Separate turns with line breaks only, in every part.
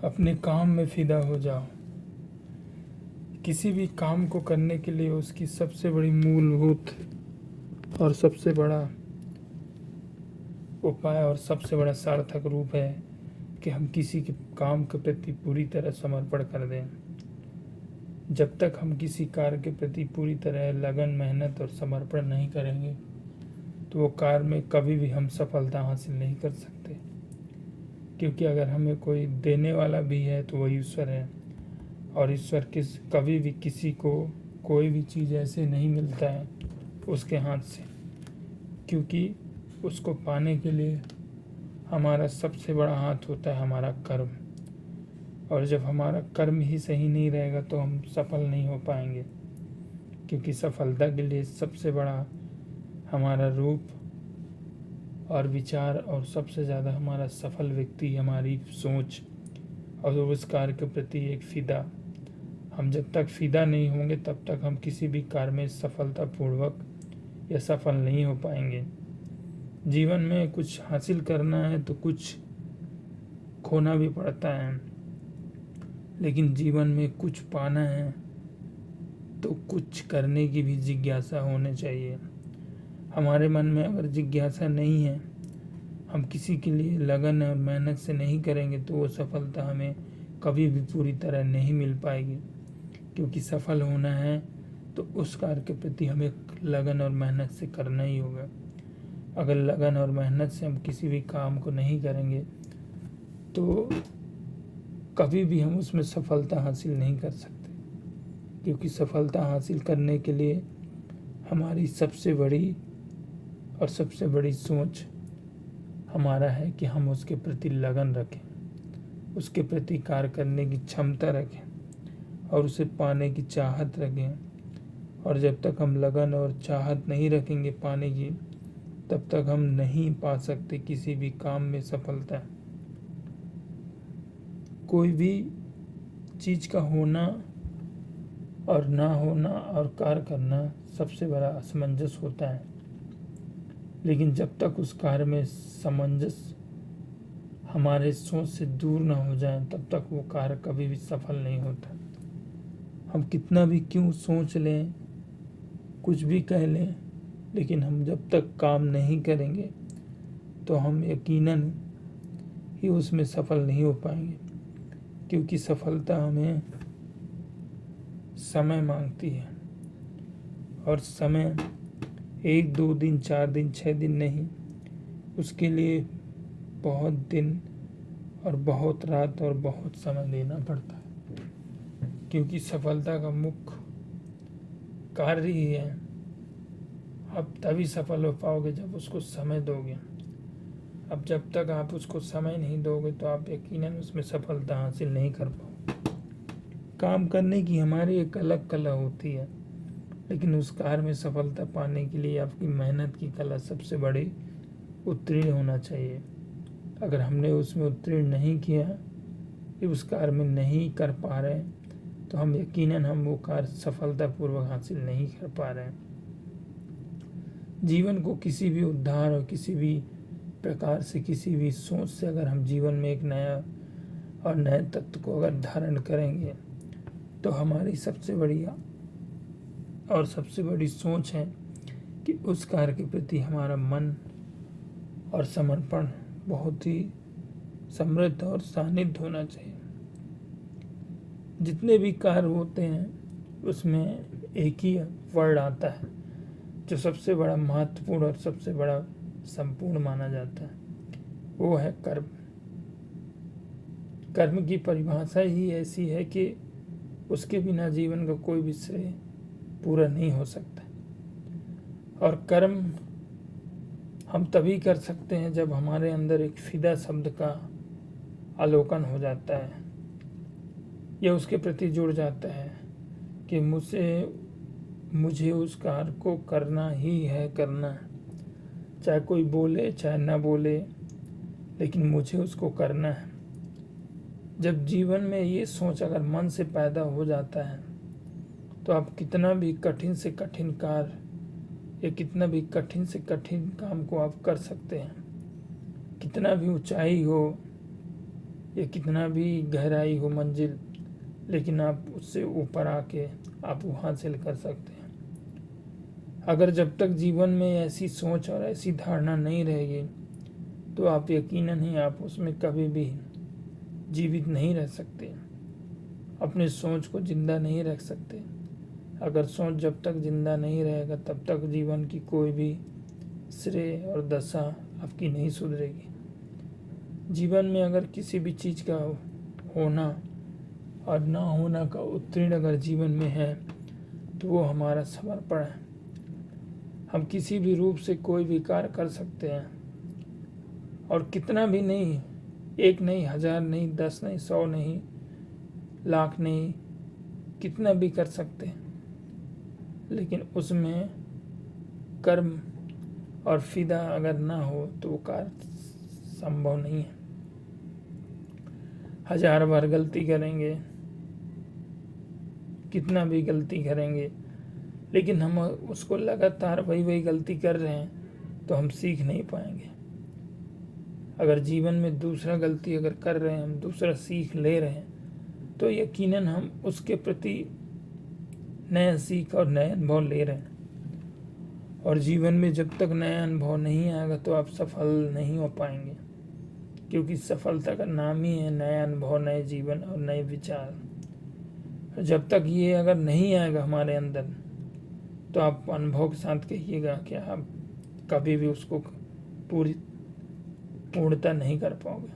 अपने काम में फिदा हो जाओ। किसी भी काम को करने के लिए उसकी सबसे बड़ी मूलभूत और सबसे बड़ा उपाय और सबसे बड़ा सार्थक रूप है कि हम किसी के काम के प्रति पूरी तरह समर्पण कर दें। जब तक हम किसी कार्य के प्रति पूरी तरह लगन, मेहनत और समर्पण नहीं करेंगे तो वो कार्य में कभी भी हम सफलता हासिल नहीं कर सकते, क्योंकि अगर हमें कोई देने वाला भी है तो वही ईश्वर है। और ईश्वर कभी भी किसी को कोई भी चीज़ ऐसे नहीं मिलता है उसके हाथ से, क्योंकि उसको पाने के लिए हमारा सबसे बड़ा हाथ होता है हमारा कर्म। और जब हमारा कर्म ही सही नहीं रहेगा तो हम सफल नहीं हो पाएंगे, क्योंकि सफलता के लिए सबसे बड़ा हमारा रूप और विचार और सबसे ज़्यादा हमारा सफल व्यक्ति हमारी सोच और उस कार्य के प्रति एक फ़िदा। हम जब तक फ़िदा नहीं होंगे तब तक हम किसी भी कार्य में सफलतापूर्वक या सफल नहीं हो पाएंगे। जीवन में कुछ हासिल करना है तो कुछ खोना भी पड़ता है, लेकिन जीवन में कुछ पाना है तो कुछ करने की भी जिज्ञासा होनी चाहिए। हमारे मन में अगर जिज्ञासा नहीं है, हम किसी के लिए लगन और मेहनत से नहीं करेंगे तो वो सफलता हमें कभी भी पूरी तरह नहीं मिल पाएगी, क्योंकि सफल होना है तो उस कार्य के प्रति हमें लगन और मेहनत से करना ही होगा। अगर लगन और मेहनत से हम किसी भी काम को नहीं करेंगे तो कभी भी हम उसमें सफलता हासिल नहीं कर सकते, क्योंकि सफलता हासिल करने के लिए हमारी सबसे बड़ी और सबसे बड़ी सोच हमारा है कि हम उसके प्रति लगन रखें, उसके प्रति कार्य करने की क्षमता रखें और उसे पाने की चाहत रखें। और जब तक हम लगन और चाहत नहीं रखेंगे पाने की, तब तक हम नहीं पा सकते किसी भी काम में सफलता। कोई भी चीज़ का होना और ना होना और कार्य करना सबसे बड़ा असमंजस होता है, लेकिन जब तक उस कार्य में सामंजस्य हमारे सोच से दूर ना हो जाए तब तक वो कार्य कभी भी सफल नहीं होता। हम कितना भी क्यों सोच लें, कुछ भी कह लें, लेकिन हम जब तक काम नहीं करेंगे तो हम यकीनन ही उसमें सफल नहीं हो पाएंगे, क्योंकि सफलता हमें समय मांगती है। और समय 1 2 दिन 4 दिन 6 दिन नहीं, उसके लिए बहुत दिन और बहुत रात और बहुत समय देना पड़ता है, क्योंकि सफलता का मुख्य कार्य ही है। आप तभी सफल हो पाओगे जब उसको समय दोगे। अब जब तक आप उसको समय नहीं दोगे तो आप यकीनन उसमें सफलता हासिल नहीं कर पाओगे। काम करने की हमारी एक अलग कला होती है, लेकिन उस कार्य में सफलता पाने के लिए आपकी मेहनत की कला सबसे बड़ी उत्तीर्ण होना चाहिए। अगर हमने उसमें उत्तीर्ण नहीं किया, कि उस कार्य में नहीं कर पा रहे, तो हम यकीनन हम वो कार्य सफलतापूर्वक हासिल नहीं कर पा रहे हैं। जीवन को किसी भी उद्धार और किसी भी प्रकार से, किसी भी सोच से अगर हम जीवन में एक नया और नए तत्व को अगर धारण करेंगे तो हमारी सबसे बड़ी और सबसे बड़ी सोच है कि उस कार्य के प्रति हमारा मन और समर्पण बहुत ही समृद्ध और सानिध्य होना चाहिए। जितने भी कार्य होते हैं उसमें एक ही वर्ड आता है जो सबसे बड़ा महत्वपूर्ण और सबसे बड़ा संपूर्ण माना जाता है, वो है कर्म। कर्म की परिभाषा ही ऐसी है कि उसके बिना जीवन का कोई भी श्रेय पूरा नहीं हो सकता। और कर्म हम तभी कर सकते हैं जब हमारे अंदर एक फिदा शब्द का अवलोकन हो जाता है, यह उसके प्रति जुड़ जाता है कि मुझे उस कार्य को करना ही है, करना है, चाहे कोई बोले चाहे ना बोले, लेकिन मुझे उसको करना है। जब जीवन में ये सोच अगर मन से पैदा हो जाता है तो आप कितना भी कठिन से कठिन कार्य या कितना भी कठिन से कठिन काम को आप कर सकते हैं। कितना भी ऊंचाई हो ये कितना भी गहराई हो मंजिल, लेकिन आप उससे ऊपर आके आप वो हासिल कर सकते हैं। अगर जब तक जीवन में ऐसी सोच और ऐसी धारणा नहीं रहेगी तो आप यकीनन ही आप उसमें कभी भी जीवित नहीं रह सकते, अपनी सोच को जिंदा नहीं रख सकते। अगर सोच जब तक जिंदा नहीं रहेगा तब तक जीवन की कोई भी श्रेय और दशा आपकी नहीं सुधरेगी। जीवन में अगर किसी भी चीज़ का होना और ना होना का उत्तीर्ण अगर जीवन में है तो वो हमारा समर्पण है। हम किसी भी रूप से कोई भी कार्य कर सकते हैं, और कितना भी नहीं, 1 नहीं, 1000 नहीं, 10 नहीं, 100 नहीं, लाख नहीं, कितना भी कर सकते हैं, लेकिन उसमें कर्म और फिदा अगर ना हो तो वो कार्य संभव नहीं है। 1000 बार गलती करेंगे, कितना भी गलती करेंगे, लेकिन हम उसको लगातार वही गलती कर रहे हैं तो हम सीख नहीं पाएंगे। अगर जीवन में दूसरा गलती अगर कर रहे हैं, हम दूसरा सीख ले रहे हैं, तो यकीनन हम उसके प्रति नया सीख और नया अनुभव ले रहे हैं। और जीवन में जब तक नया अनुभव नहीं आएगा तो आप सफल नहीं हो पाएंगे, क्योंकि सफलता का नाम ही है नया अनुभव, नए जीवन और नए विचार। जब तक ये अगर नहीं आएगा हमारे अंदर तो आप अनुभव के साथ कहिएगा कि आप कभी भी उसको पूर्णता नहीं कर पाओगे,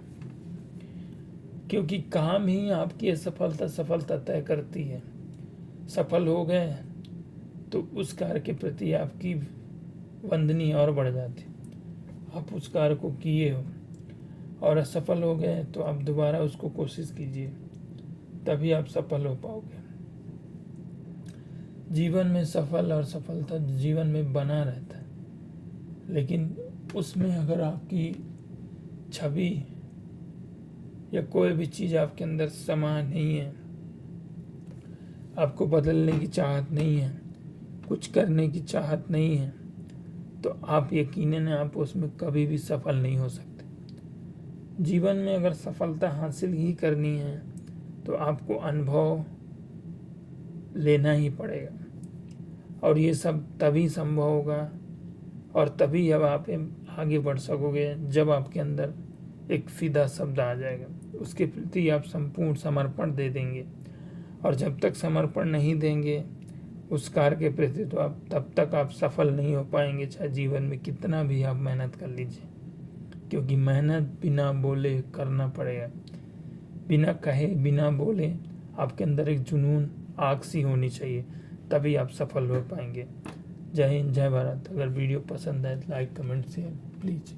क्योंकि काम ही आपकी सफलता तय करती है। सफल हो गए तो उस कार्य के प्रति आपकी वंदनीय और बढ़ जाती, आप उस कार्य को किए हो। और असफल हो गए तो आप दोबारा उसको कोशिश कीजिए, तभी आप सफल हो पाओगे। जीवन में सफल और सफलता जीवन में बना रहता है, लेकिन उसमें अगर आपकी छवि या कोई भी चीज़ आपके अंदर समा नहीं है, आपको बदलने की चाहत नहीं है, कुछ करने की चाहत नहीं है, तो आप यकीनन आप उसमें कभी भी सफल नहीं हो सकते। जीवन में अगर सफलता हासिल ही करनी है तो आपको अनुभव लेना ही पड़ेगा, और ये सब तभी संभव होगा और तभी अब आप आगे बढ़ सकोगे जब आपके अंदर एक फिदा शब्द आ जाएगा, उसके प्रति आप संपूर्ण समर्पण दे देंगे। और जब तक समर्पण नहीं देंगे उस कार्य के प्रति तो आप तब तक आप सफल नहीं हो पाएंगे, चाहे जीवन में कितना भी आप मेहनत कर लीजिए, क्योंकि मेहनत बिना बोले करना पड़ेगा। बिना कहे बिना बोले आपके अंदर एक जुनून आग सी होनी चाहिए, तभी आप सफल हो पाएंगे। जय हिंद, जय भारत। अगर वीडियो पसंद आए तो लाइक, कमेंट, शेयर प्लीज़।